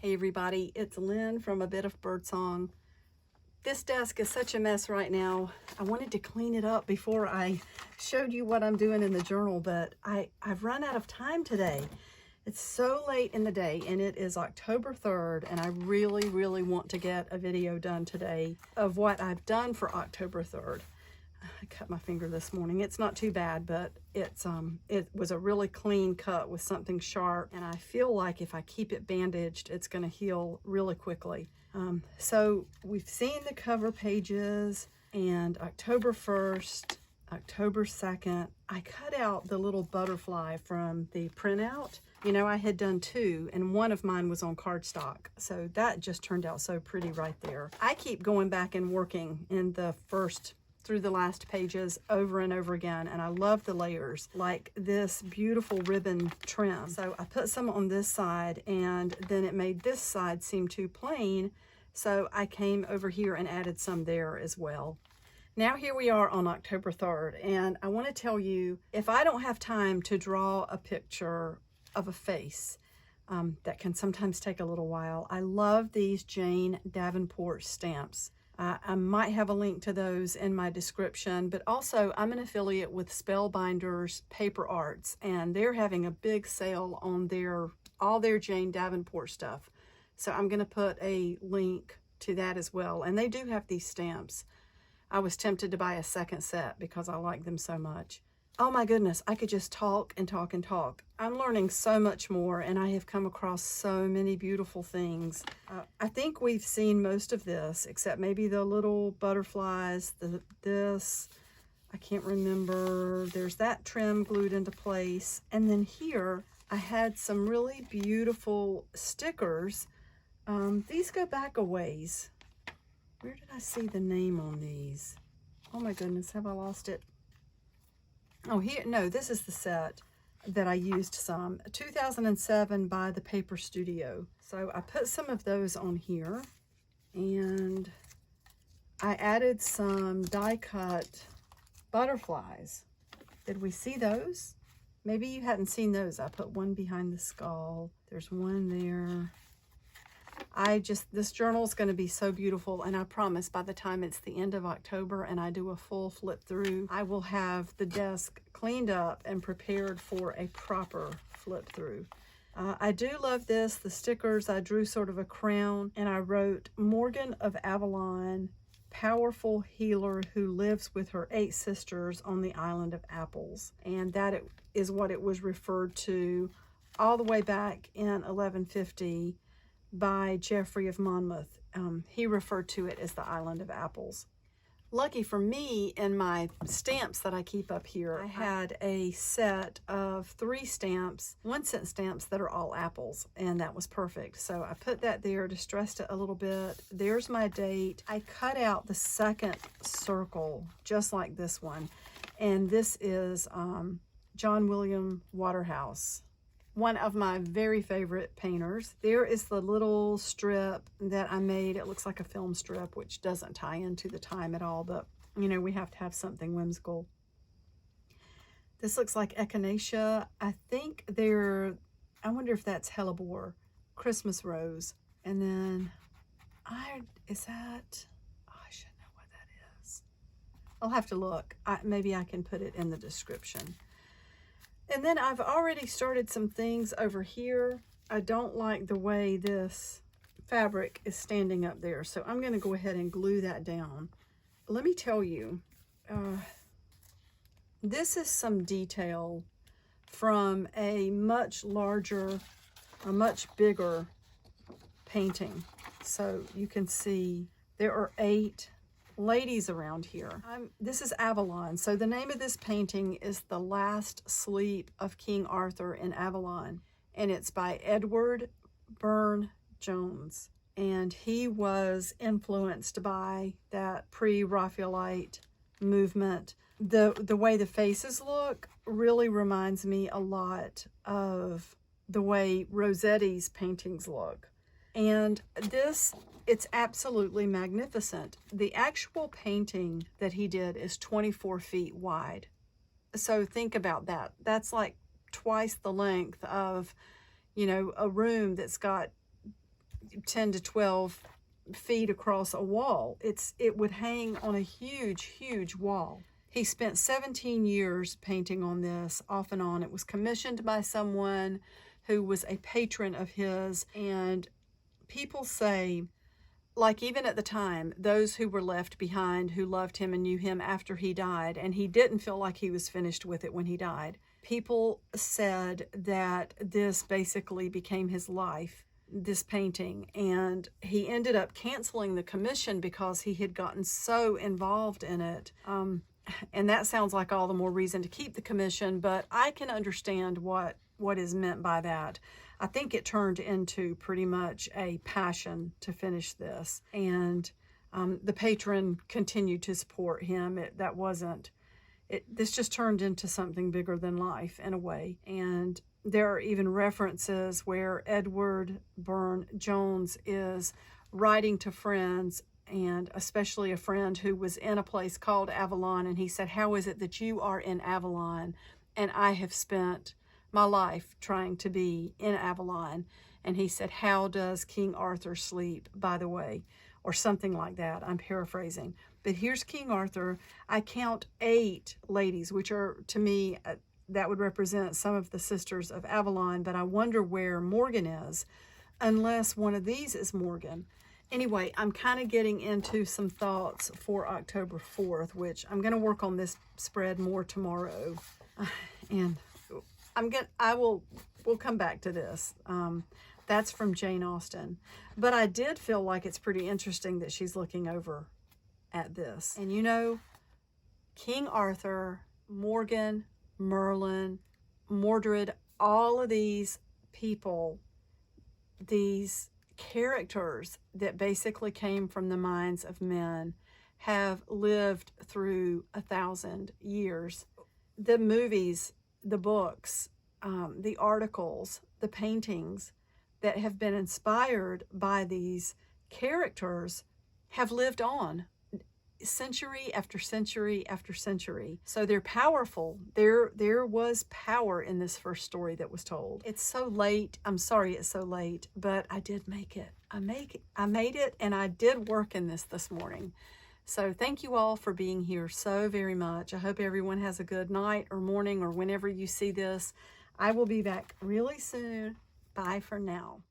Hey everybody, it's Lynn from A Bit of Birdsong. This desk is such a mess right now. I wanted to clean it up before I showed you what I'm doing in the journal, but I've run out of time today. It's so late in the day and it is October 3rd and I really want to get a video done today of what I've done for October 3rd. I cut my finger this morning. It's not too bad, but it was a really clean cut with something sharp, and I feel like if I keep it bandaged, it's going to heal really quickly. So we've seen the cover pages, and October 1st, October 2nd, I cut out the little butterfly from the printout. You know, I had done two, and one of mine was on cardstock, so that just turned out so pretty right there. I keep going back and working in the first through the last pages over and over again, and I love the layers, like this beautiful ribbon trim. So I put some on this side, and then it made this side seem too plain, so I came over here and added some there as well. Now here we are on October 3rd, and I want to tell you, if I don't have time to draw a picture of a face, that can sometimes take a little while, I love these Jane Davenport stamps. I might have a link to those in my description, but also I'm an affiliate with Spellbinders Paper Arts, and they're having a big sale on all their Jane Davenport stuff. So I'm going to put a link to that as well. And they do have these stamps. I was tempted to buy a second set because I like them so much. Oh my goodness, I could just talk and talk and talk. I'm learning so much more, and I have come across so many beautiful things. I think we've seen most of this, except maybe the little butterflies, this, I can't remember. There's that trim glued into place. And then here, I had some really beautiful stickers. These go back a ways. Where did I see the name on these? Oh my goodness, have I lost it? Oh, here, no, this is the set that I used some. 2007 by the Paper Studio. So I put some of those on here, and I added some die-cut butterflies. Did we see those? Maybe you hadn't seen those. I put one behind the skull. There's one there. This journal is going to be so beautiful, and I promise by the time it's the end of October and I do a full flip through, I will have the desk cleaned up and prepared for a proper flip through. I do love this. The stickers, I drew sort of a crown, and I wrote, Morgan of Avalon, powerful healer who lives with her 8 sisters on the island of apples. And that is what it was referred to all the way back in 1150 by Geoffrey of Monmouth. He referred to it as the Island of Apples. Lucky for me, in my stamps that I keep up here, I had a set of 3 stamps, 1-cent stamps that are all apples, and that was perfect. So I put that there, distressed it a little bit. There's my date. I cut out the second circle, just like this one, and this is John William Waterhouse, one of my very favorite painters. There is the little strip that I made. It looks like a film strip, which doesn't tie into the time at all, but you know, we have to have something whimsical. This looks like echinacea. I think I wonder if that's hellebore, Christmas rose. And then, I should know what that is. I'll have to look. Maybe I can put it in the description. And then I've already started some things over here. I don't like the way this fabric is standing up there, so I'm going to go ahead and glue that down. Let me tell you, this is some detail from a much bigger painting. So you can see there are 8 ladies around here. This is Avalon. So the name of this painting is The Last Sleep of King Arthur in Avalon, and it's by Edward Burne-Jones. And he was influenced by that pre-Raphaelite movement. The way the faces look really reminds me a lot of the way Rossetti's paintings look. And it's absolutely magnificent. The actual painting that he did is 24 feet wide. So think about that. That's like twice the length of, you know, a room that's got 10 to 12 feet across a wall. It would hang on a huge wall. He spent 17 years painting on this, off and on. It was commissioned by someone who was a patron of his, and people say, like even at the time, those who were left behind who loved him and knew him after he died, and he didn't feel like he was finished with it when he died. People said that this basically became his life, this painting, and he ended up canceling the commission because he had gotten so involved in it. And that sounds like all the more reason to keep the commission, but I can understand what is meant by that. I think it turned into pretty much a passion to finish this, and the patron continued to support him. This just turned into something bigger than life in a way. And there are even references where Edward Burne-Jones is writing to friends, and especially a friend who was in a place called Avalon, and he said, "How is it that you are in Avalon and I have spent my life trying to be in Avalon?" And he said, "How does King Arthur sleep, by the way?" Or something like that. I'm paraphrasing. But here's King Arthur. I count 8 ladies, which are, to me, that would represent some of the sisters of Avalon, but I wonder where Morgan is, unless one of these is Morgan. Anyway, I'm kind of getting into some thoughts for October 4th, which I'm going to work on this spread more tomorrow. And we'll come back to this. That's from Jane Austen. But I did feel like it's pretty interesting that she's looking over at this. And you know, King Arthur, Morgan, Merlin, Mordred, all of these people, these characters that basically came from the minds of men, have lived through 1,000 years. The movies, the books, the articles, the paintings that have been inspired by these characters have lived on century after century after century. So they're powerful. There was power in this first story that was told. It's so late. I'm sorry it's so late, but I did make it. I made it, and I did work in this morning. So thank you all for being here so very much. I hope everyone has a good night or morning or whenever you see this. I will be back really soon. Bye for now.